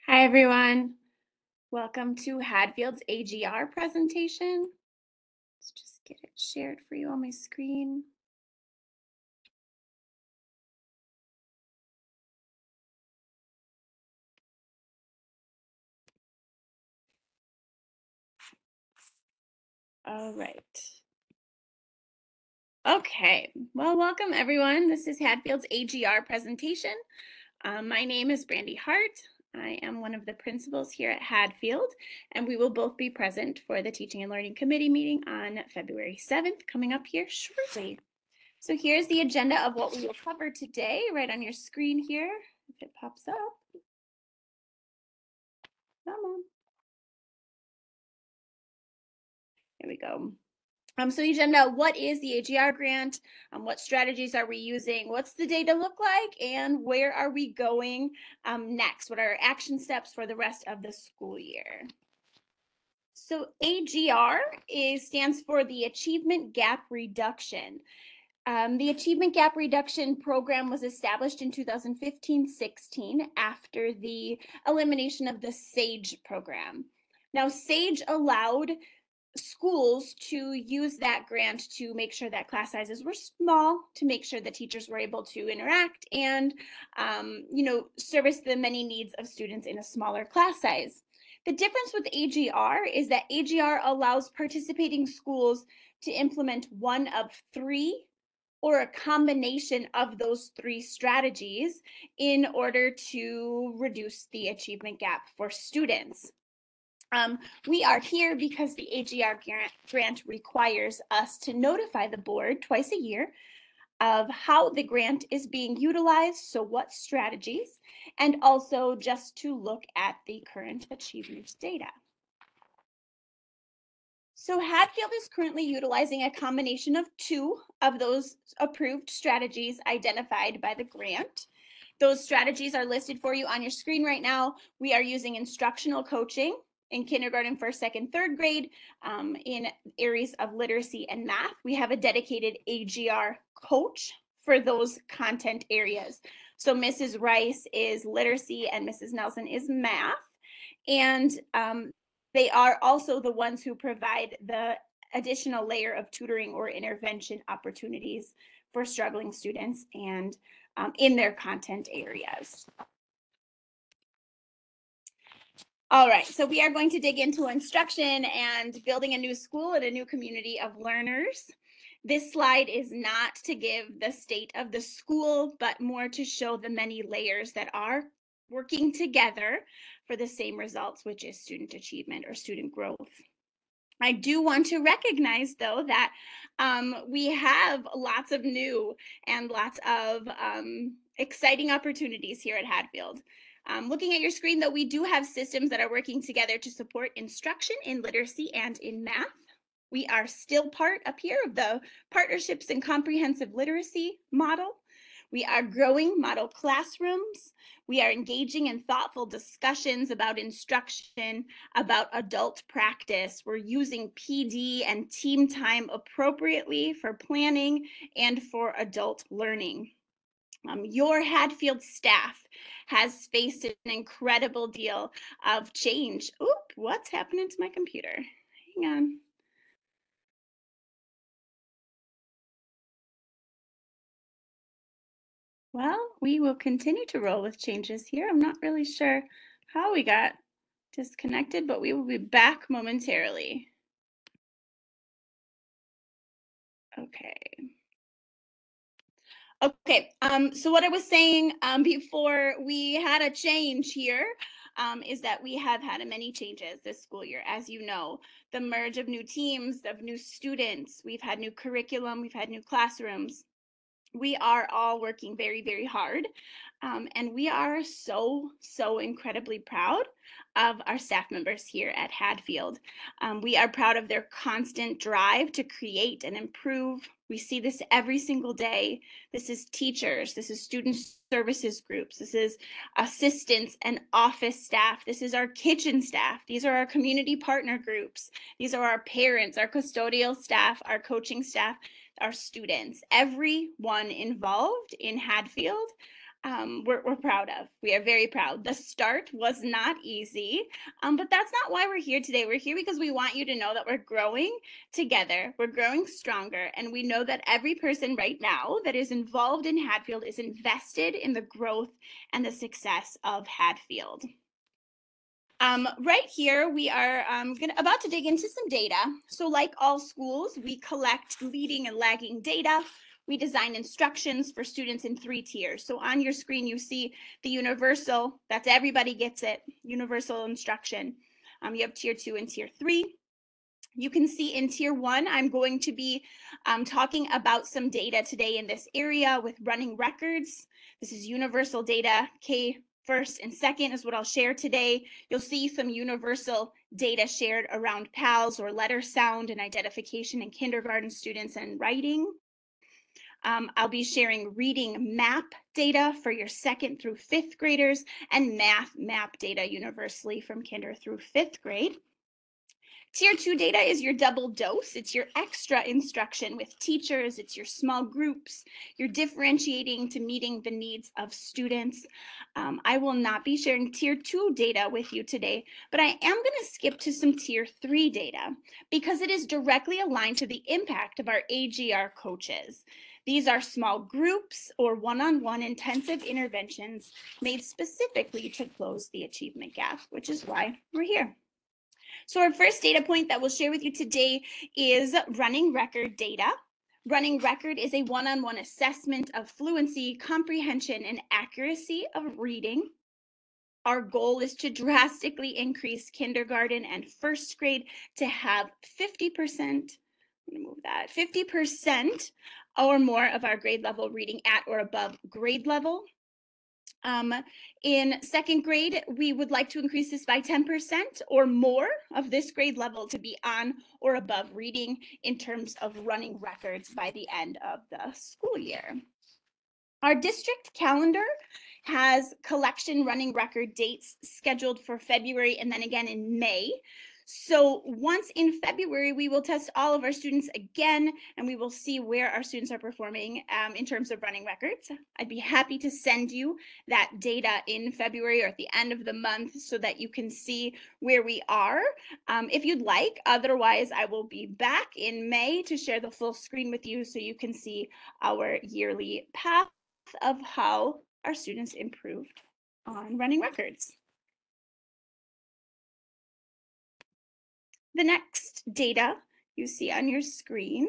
Hi, everyone. Welcome to Hadfield's AGR presentation. Let's just get it shared for you on my screen. All right. Okay, well, welcome everyone. This is Hadfield's AGR presentation. My name is Brandy Hart. I am one of the principals here at Hadfield, and we will both be present for the Teaching and Learning Committee meeting on February 7th, coming up here shortly. So here's the agenda of what we will cover today, right on your screen here, if it pops up. Come on. Here we go. So the agenda, what is the AGR grant? What strategies are we using? What's the data look like? And where are we going next? What are our action steps for the rest of the school year? So AGR stands for the Achievement Gap Reduction. The Achievement Gap Reduction program was established in 2015-16 after the elimination of the SAGE program. Now, SAGE allowed schools to use that grant to make sure that class sizes were small, to make sure that teachers were able to interact and, service the many needs of students in a smaller class size. The difference with AGR is that AGR allows participating schools to implement one of three or a combination of those three strategies in order to reduce the achievement gap for students. We are here because the AGR grant requires us to notify the board twice a year of how the grant is being utilized, so what strategies, and also just to look at the current achievement data. So Hadfield is currently utilizing a combination of two of those approved strategies identified by the grant. Those strategies are listed for you on your screen right now. We are using instructional coaching in kindergarten, first, second, third grade in areas of literacy and math. We have a dedicated AGR coach for those content areas. So Mrs. Rice is literacy and Mrs. Nelson is math. And they are also the ones who provide the additional layer of tutoring or intervention opportunities for struggling students and in their content areas. All right, so we are going to dig into instruction and building a new school and a new community of learners. This slide is not to give the state of the school, but more to show the many layers that are working together for the same results, which is student achievement or student growth. I do want to recognize, though, that we have lots of new and lots of exciting opportunities here at Hadfield. Looking at your screen, though, we do have systems that are working together to support instruction in literacy and in math. We are still part up here of the Partnerships and Comprehensive Literacy model. We are growing model classrooms. We are engaging in thoughtful discussions about instruction, about adult practice. We're using PD and team time appropriately for planning and for adult learning. Your Hadfield staff has faced an incredible deal of change. Oop, what's happening to my computer? Hang on. Well, we will continue to roll with changes here. I'm not really sure how we got disconnected, but we will be back momentarily. Okay. Okay, so what I was saying before we had a change here is that we have had many changes this school year. As you know, the merge of new teams, of new students, we've had new curriculum, we've had new classrooms. We are all working very, very hard. And we are so incredibly proud of our staff members here at Hadfield. We are proud of their constant drive to create and improve. We see this every single day. This is teachers, this is student services groups, this is assistants and office staff, this is our kitchen staff, these are our community partner groups, these are our parents, our custodial staff, our coaching staff, our students, everyone involved in Hadfield we're proud of. We are very proud. The start was not easy, but that's not why we're here today. We're here because we want you to know that we're growing together, we're growing stronger, and we know that every person right now that is involved in Hatfield is invested in the growth and the success of Hatfield. Right here, we are about to dig into some data. So like all schools, we collect leading and lagging data. We design instructions for students in 3 tiers. So on your screen, you see the universal, that's everybody gets it, universal instruction. You have tier 2 and tier 3. You can see in tier 1, I'm going to be talking about some data today in this area with running records. This is universal data, K first and second is what I'll share today. You'll see some universal data shared around PALS or letter sound and identification in kindergarten students and writing. I'll be sharing reading map data for your 2nd through 5th graders and math map data universally from kinder through 5th grade. Tier 2 data is your double dose. It's your extra instruction with teachers. It's your small groups. You're differentiating to meeting the needs of students. I will not be sharing tier 2 data with you today, but I am going to skip to some tier 3 data because it is directly aligned to the impact of our AGR coaches. These are small groups or one-on-one intensive interventions made specifically to close the achievement gap, which is why we're here. So our first data point that we'll share with you today is running record data. Running record is a one-on-one assessment of fluency, comprehension, and accuracy of reading. Our goal is to drastically increase kindergarten and 1st grade to have 50%, I'm gonna move that, 50% or more of our grade level reading at or above grade level. In 2nd grade, we would like to increase this by 10% or more of this grade level to be on or above reading in terms of running records by the end of the school year. Our district calendar has collection running record dates scheduled for February and then again in May. So once in February, we will test all of our students again, and we will see where our students are performing in terms of running records. I'd be happy to send you that data in February or at the end of the month so that you can see where we are if you'd like. Otherwise, I will be back in May to share the full screen with you so you can see our yearly path of how our students improved on running records. The next data you see on your screen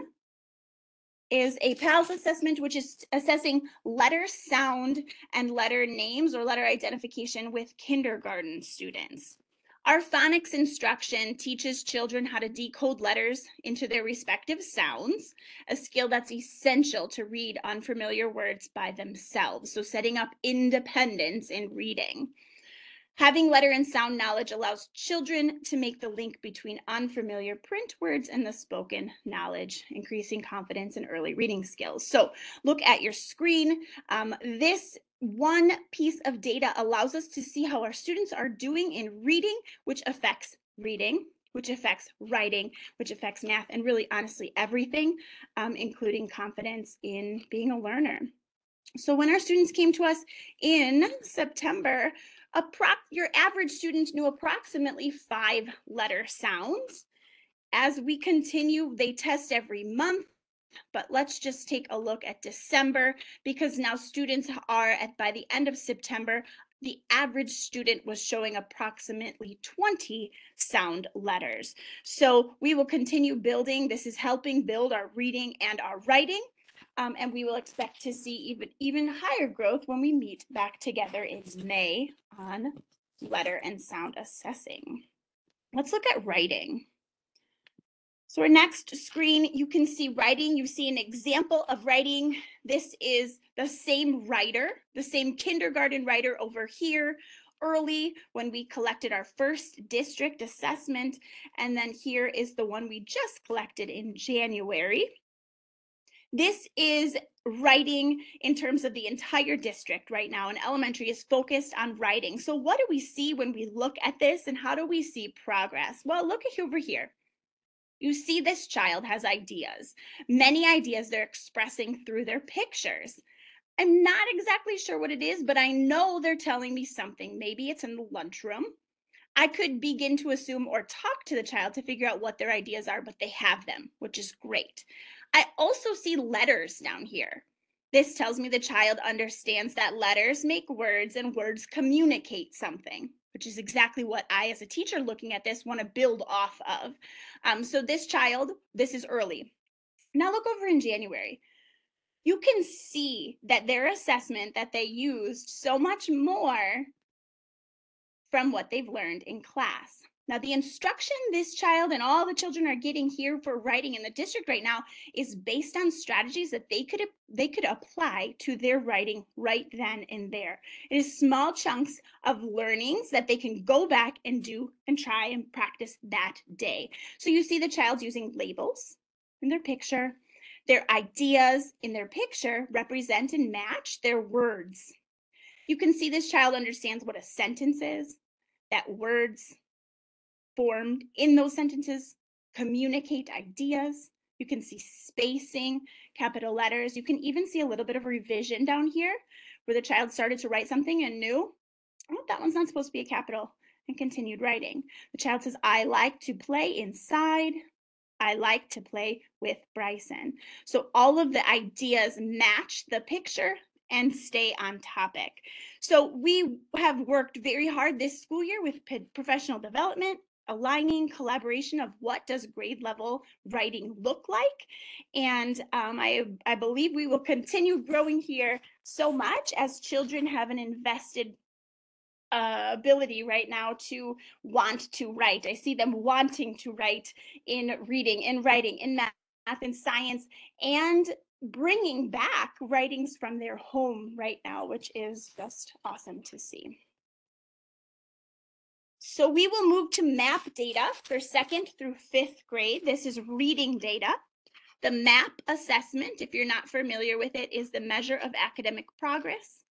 is a PALS assessment, which is assessing letter sound and letter names or letter identification with kindergarten students. Our phonics instruction teaches children how to decode letters into their respective sounds, a skill that's essential to read unfamiliar words by themselves, so setting up independence in reading. Having letter and sound knowledge allows children to make the link between unfamiliar print words and the spoken knowledge, increasing confidence in early reading skills. So look at your screen. This one piece of data allows us to see how our students are doing in reading, which affects reading, which affects writing, which affects math, and really honestly everything, including confidence in being a learner. So when our students came to us in September, your average student knew approximately 5 letter sounds. As we continue, they test every month, but let's just take a look at December because now students are by the end of September, the average student was showing approximately 20 sound letters. So we will continue building. This is helping build our reading and our writing. And we will expect to see even higher growth when we meet back together in May on letter and sound assessing. Let's look at writing. So our next screen, you can see writing. You see an example of writing. This is the same writer, the same kindergarten writer over here early when we collected our first district assessment. And then here is the one we just collected in January. This is writing in terms of the entire district right now, and elementary is focused on writing. So what do we see when we look at this, and how do we see progress? Well, look at over here. You see this child has ideas, many ideas they're expressing through their pictures. I'm not exactly sure what it is, but I know they're telling me something. Maybe it's in the lunchroom. I could begin to assume or talk to the child to figure out what their ideas are, but they have them, which is great. I also see letters down here. This tells me the child understands that letters make words and words communicate something, which is exactly what I, as a teacher looking at this, want to build off of. So this child, this is early. Now look over in January. You can see that their assessment that they used so much more from what they've learned in class. Now, the instruction this child and all the children are getting here for writing in the district right now is based on strategies that they could apply to their writing right then and there. It is small chunks of learnings that they can go back and do and try and practice that day. So you see the child using labels in their picture. Their ideas in their picture represent and match their words. You can see this child understands what a sentence is, that words formed in those sentences communicate ideas. You can see spacing, capital letters. You can even see a little bit of revision down here where the child started to write something and knew, oh, that one's not supposed to be a capital, and continued writing. The child says, I like to play inside. I like to play with Bryson. So all of the ideas match the picture and stay on topic. So we have worked very hard this school year with professional development, aligning collaboration of what does grade level writing look like. And I believe we will continue growing here so much as children have an invested ability right now to want to write. I see them wanting to write in reading, in writing, in math, in science, and bringing back writings from their home right now, which is just awesome to see. So we will move to MAP data for 2nd through 5th grade. This is reading data. The MAP assessment, if you're not familiar with it, is the measure of academic progress.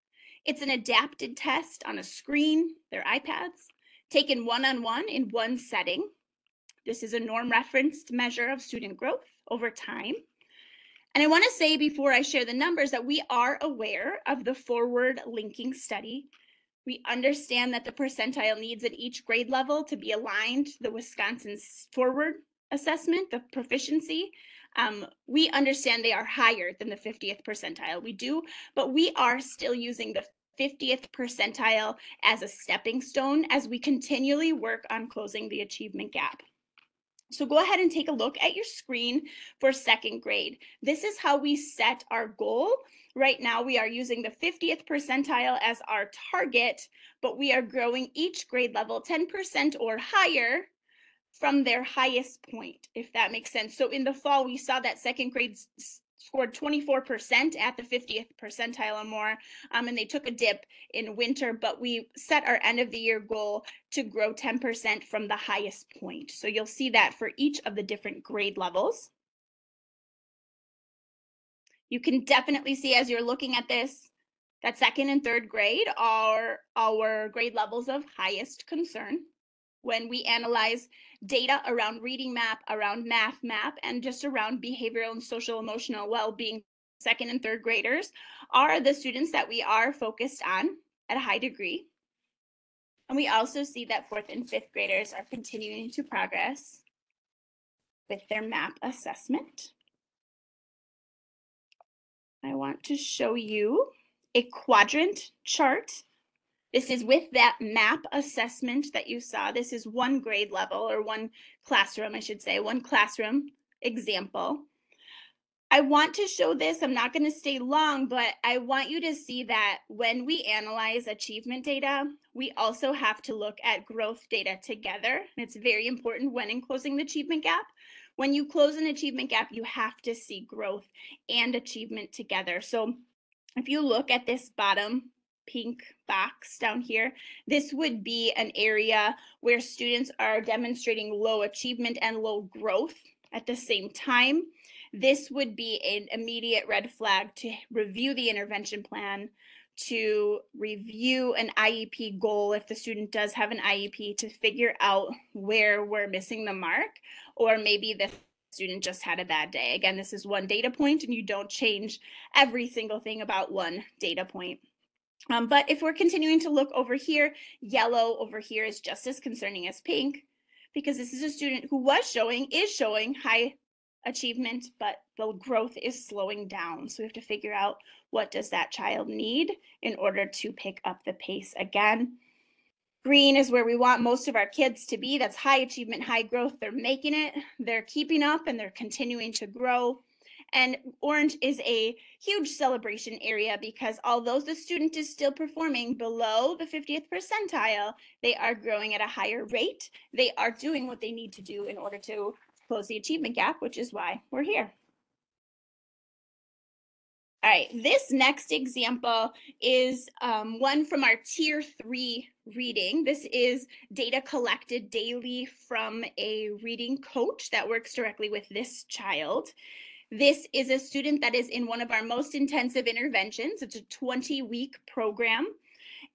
It's an adapted test on a screen, their iPads, taken one-on-one in one setting. This is a norm referenced measure of student growth over time. And I want to say before I share the numbers that we are aware of the forward linking study. We understand that the percentile needs at each grade level to be aligned to the Wisconsin's forward assessment, the proficiency. We understand they are higher than the 50th percentile. We do, but we are still using the 50th percentile as a stepping stone as we continually work on closing the achievement gap. So go ahead and take a look at your screen for 2nd grade. This is how we set our goal. Right now, we are using the 50th percentile as our target, but we are growing each grade level 10% or higher from their highest point, if that makes sense. So in the fall, we saw that 2nd grade scored 24% at the 50th percentile or more, and they took a dip in winter, but we set our end of the year goal to grow 10% from the highest point. So you'll see that for each of the different grade levels. You can definitely see as you're looking at this, that 2nd and 3rd grade are our grade levels of highest concern. When we analyze data around reading map, around math map, and just around behavioral and social emotional well-being, 2nd and 3rd graders are the students that we are focused on at a high degree. And we also see that 4th and 5th graders are continuing to progress with their map assessment. I want to show you a quadrant chart. This is with that map assessment that you saw. This is one grade level, or one classroom, I should say, one classroom example. I want to show this. I'm not going to stay long, but I want you to see that when we analyze achievement data, we also have to look at growth data together. And it's very important when in closing the achievement gap. When you close an achievement gap, you have to see growth and achievement together. So if you look at this bottom pink box down here, this would be an area where students are demonstrating low achievement and low growth at the same time. This would be an immediate red flag to review the intervention plan, to review an IEP goal if the student does have an IEP, to figure out where we're missing the mark, or maybe this student just had a bad day. Again, this is one data point and you don't change every single thing about one data point. But if we're continuing to look over here, yellow over here is just as concerning as pink, because this is a student who is showing high achievement, but the growth is slowing down. So we have to figure out, what does that child need in order to pick up the pace again. Green is where we want most of our kids to be. That's high achievement, high growth. They're making it, they're keeping up, and they're continuing to grow. And orange is a huge celebration area, because although the student is still performing below the 50th percentile, they are growing at a higher rate. They are doing what they need to do in order to close the achievement gap, which is why we're here. All right, this next example is one from our tier 3 reading. This is data collected daily from a reading coach that works directly with this child. This is a student that is in one of our most intensive interventions. It's a 20-week program,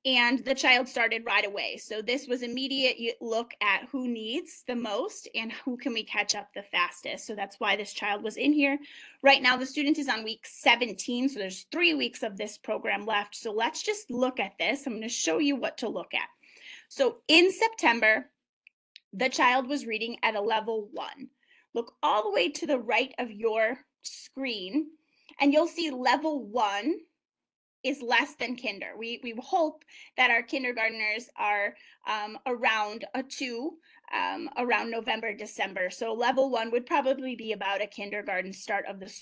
and the child started right away. So this was immediate look at who needs the most and who can we catch up the fastest. So that's why this child was in here. Right now, the student is on week 17, so there's 3 weeks of this program left. So let's just look at this. I'm going to show you what to look at. So in September, the child was reading at a level 1. Look all the way to the right of your screen, and you'll see level 1 is less than kinder. We hope that our kindergartners are around a 2 around November, December. So level 1 would probably be about a kindergarten start of the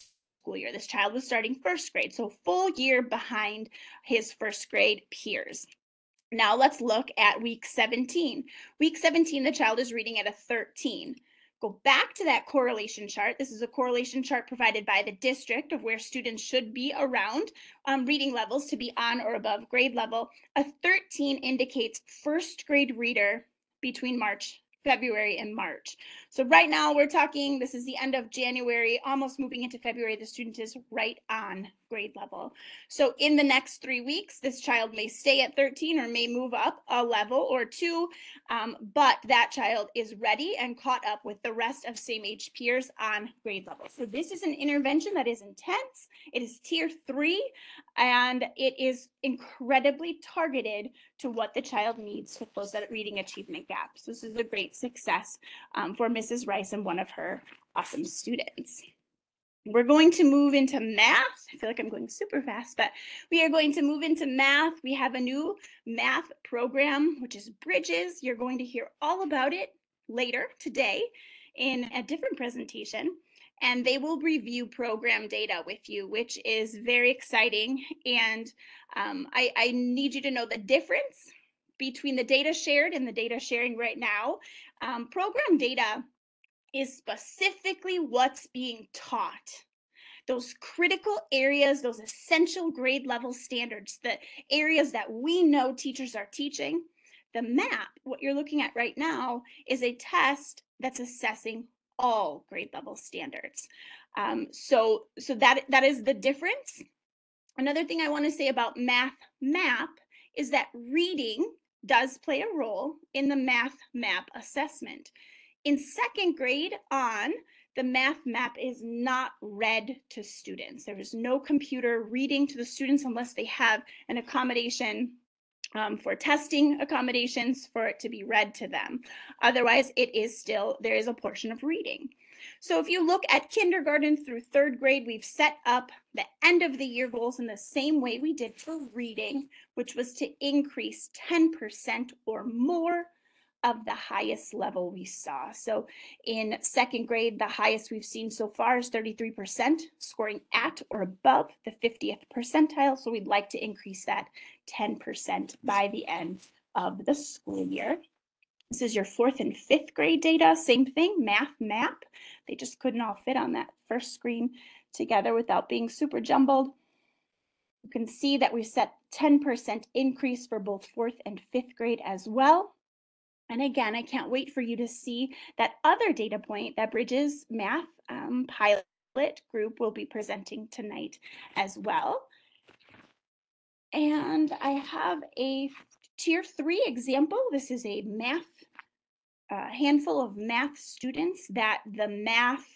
school year. This child was starting first grade, so full year behind his first grade peers. Now let's look at week 17. Week 17, the child is reading at a 13. Go back to that correlation chart. This is a correlation chart provided by the district of where students should be around reading levels to be on or above grade level. A 13 indicates first grade reader between February and March. So right now we're talking, this is the end of January, almost moving into February. The student is right on grade level. So in the next 3 weeks, this child may stay at 13 or may move up a level or 2, but that child is ready and caught up with the rest of same age peers on grade level. So this is an intervention that is intense. It is tier 3, and it is incredibly targeted to what the child needs to close that reading achievement gap. So this is a great success for Mrs. Rice and one of her awesome students. We're going to move into math. I feel like I'm going super fast, but we are going to move into math. We have a new math program, which is Bridges. You're going to hear all about it later today in a different presentation, and they will review program data with you, which is very exciting. And I need you to know the difference between the data shared and the data sharing right now. Program data is specifically what's being taught. Those critical areas, those essential grade level standards, the areas that we know teachers are teaching. The map, what you're looking at right now, is a test that's assessing all grade level standards. So that is the difference. Another thing I want to say about math map is that reading does play a role in the math map assessment. In second grade on, the math map is not read to students. There is no computer reading to the students unless they have an accommodation for testing accommodations for it to be read to them. Otherwise, there is a portion of reading. So if you look at kindergarten through third grade, we've set up the end of the year goals in the same way we did for reading, which was to increase 10% or more of the highest level we saw. So in second grade, the highest we've seen so far is 33%, scoring at or above the 50th percentile. So we'd like to increase that 10% by the end of the school year. This is your 4th and 5th grade data, same thing, math map. They just couldn't all fit on that first screen together without being super jumbled. You can see that we set 10% increase for both 4th and 5th grade as well. And again, I can't wait for you to see that other data point that Bridges Math pilot group will be presenting tonight as well. And I have a tier 3 example. This is a handful of math students that the math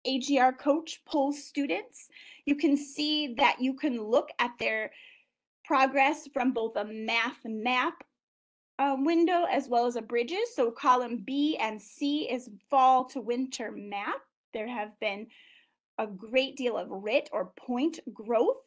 AGR coach polls students, you can see that you can look at their progress from both a math map window as well as a bridges. So column B and C is fall to winter map. There have been a great deal of RIT or point growth.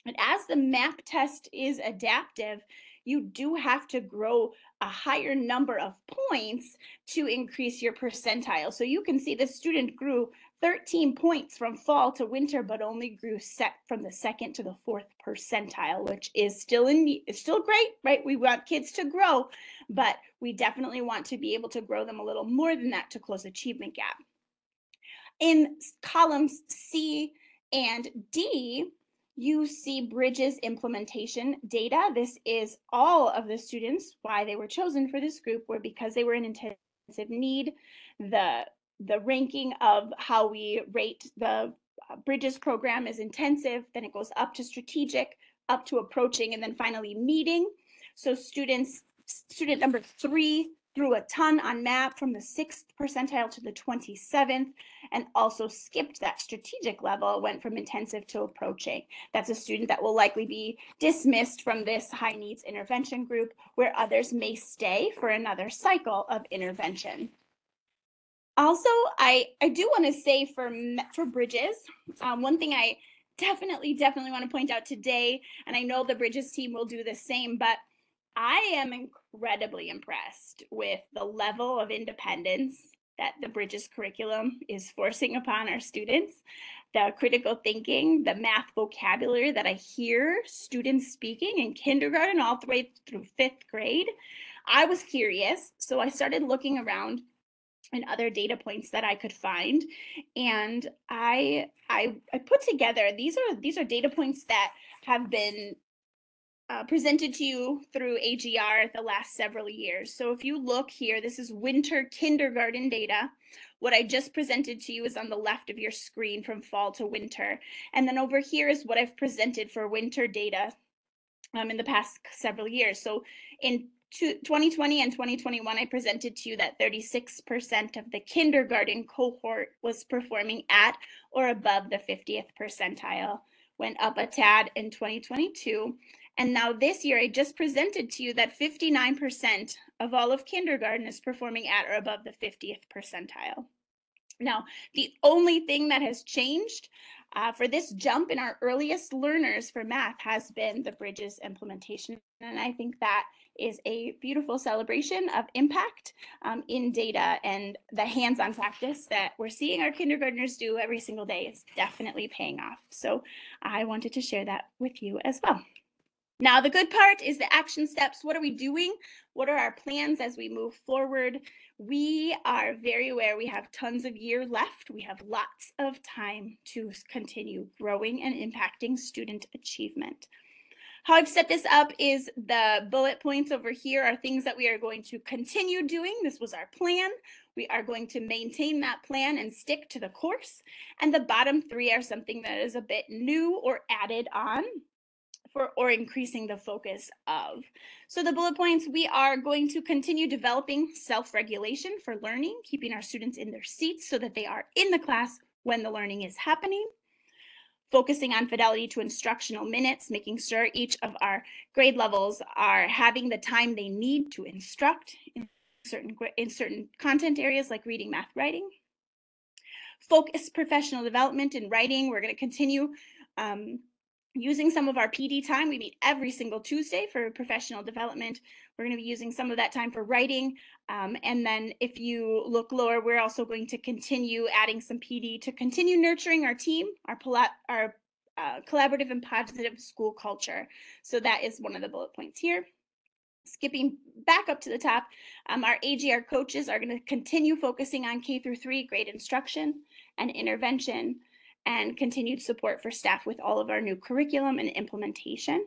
And as the MAP test is adaptive, you do have to grow a higher number of points to increase your percentile. So you can see the student grew 13 points from fall to winter, but only grew set from the second to the fourth percentile, which is still great, right? We want kids to grow, but we definitely want to be able to grow them a little more than that to close achievement gap. In columns C and D, you see Bridges implementation data. This is all of the students. Why they were chosen for this group were because they were in intensive need. The ranking of how we rate the Bridges program is intensive, then it goes up to strategic, up to approaching, and then finally meeting. So student number 3 threw a ton on MAP from the 6th percentile to the 27th, and also skipped that strategic level, went from intensive to approaching. That's a student that will likely be dismissed from this high needs intervention group, where others may stay for another cycle of intervention. Also, I do want to say for Bridges, one thing I definitely want to point out today, and I know the Bridges team will do the same, but I am incredibly impressed with the level of independence that the Bridges curriculum is forcing upon our students, the critical thinking, the math vocabulary that I hear students speaking in kindergarten all the way through 5th grade. I was curious, so I started looking around and other data points that I could find, and I put together these are data points that have been presented to you through AGR the last several years. So if you look here, this is winter kindergarten data. What I just presented to you is on the left of your screen from fall to winter. And then over here is what I've presented for winter data in the past several years. So in 2020 and 2021, I presented to you that 36% of the kindergarten cohort was performing at or above the 50th percentile, went up a tad in 2022. And now this year, I just presented to you that 59% of all of kindergarten is performing at or above the 50th percentile. Now, the only thing that has changed for this jump in our earliest learners for math has been the Bridges implementation. And I think that is a beautiful celebration of impact in data, and the hands-on practice that we're seeing our kindergartners do every single day is definitely paying off. So I wanted to share that with you as well. Now, the good part is the action steps. What are we doing? What are our plans as we move forward? We are very aware we have tons of year left. We have lots of time to continue growing and impacting student achievement. How I've set this up is the bullet points over here are things that we are going to continue doing. This was our plan. We are going to maintain that plan and stick to the course. And the bottom 3 are something that is a bit new or added on or increasing the focus of. So the bullet points, we are going to continue developing self-regulation for learning, keeping our students in their seats so that they are in the class when the learning is happening. Focusing on fidelity to instructional minutes, making sure each of our grade levels are having the time they need to instruct in certain content areas like reading, math, writing. Focus professional development in writing. We're going to continue using some of our PD time. We meet every single Tuesday for professional development. We're going to be using some of that time for writing. And then if you look lower, we're also going to continue adding some PD to continue nurturing our team, our collaborative and positive school culture. So that is one of the bullet points here. Skipping back up to the top, our AGR coaches are going to continue focusing on K-3 grade instruction and intervention, and continued support for staff with all of our new curriculum and implementation.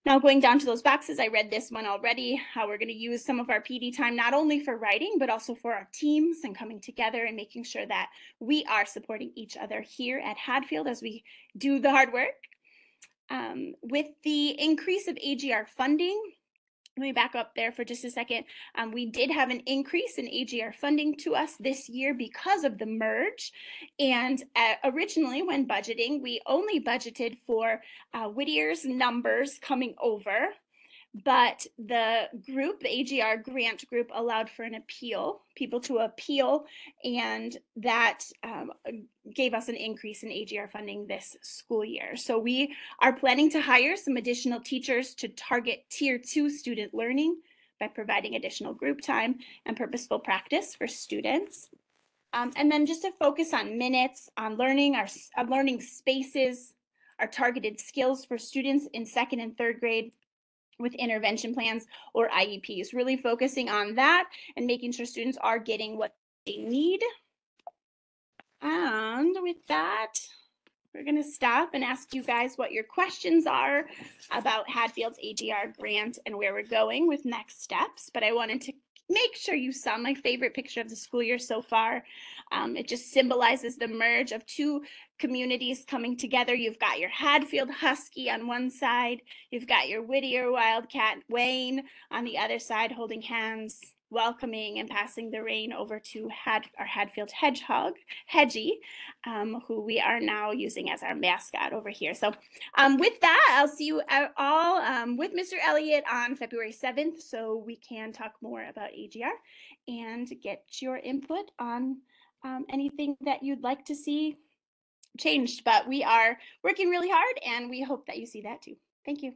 Now going down to those boxes, I read this one already, how we're going to use some of our PD time not only for writing, but also for our teams and coming together and making sure that we are supporting each other here at Hadfield as we do the hard work. With the increase of AGR funding, let me back up there for just a second. We did have an increase in AGR funding to us this year because of the merge. And originally, when budgeting, we only budgeted for Whittier's numbers coming over. But the group, the AGR grant group, allowed for an appeal, people to appeal, and that gave us an increase in AGR funding this school year. So we are planning to hire some additional teachers to target Tier 2 student learning by providing additional group time and purposeful practice for students. And then just to focus on minutes, on learning, our learning spaces, our targeted skills for students in 2nd and 3rd grade with intervention plans or IEPs, really focusing on that and making sure students are getting what they need. And with that, we're going to stop and ask you guys what your questions are about Hadfield's AGR grant and where we're going with next steps. But I wanted to make sure you saw my favorite picture of the school year so far. It just symbolizes the merge of two communities coming together. You've got your Hadfield Husky on one side, you've got your Whittier Wildcat Wayne on the other side, holding hands, welcoming and passing the rein over to our Hadfield Hedgehog, Hedgie, who we are now using as our mascot over here. So with that, I'll see you all with Mr. Elliott on February 7th, so we can talk more about AGR and get your input on anything that you'd like to see changed. But we are working really hard, and we hope that you see that too. Thank you.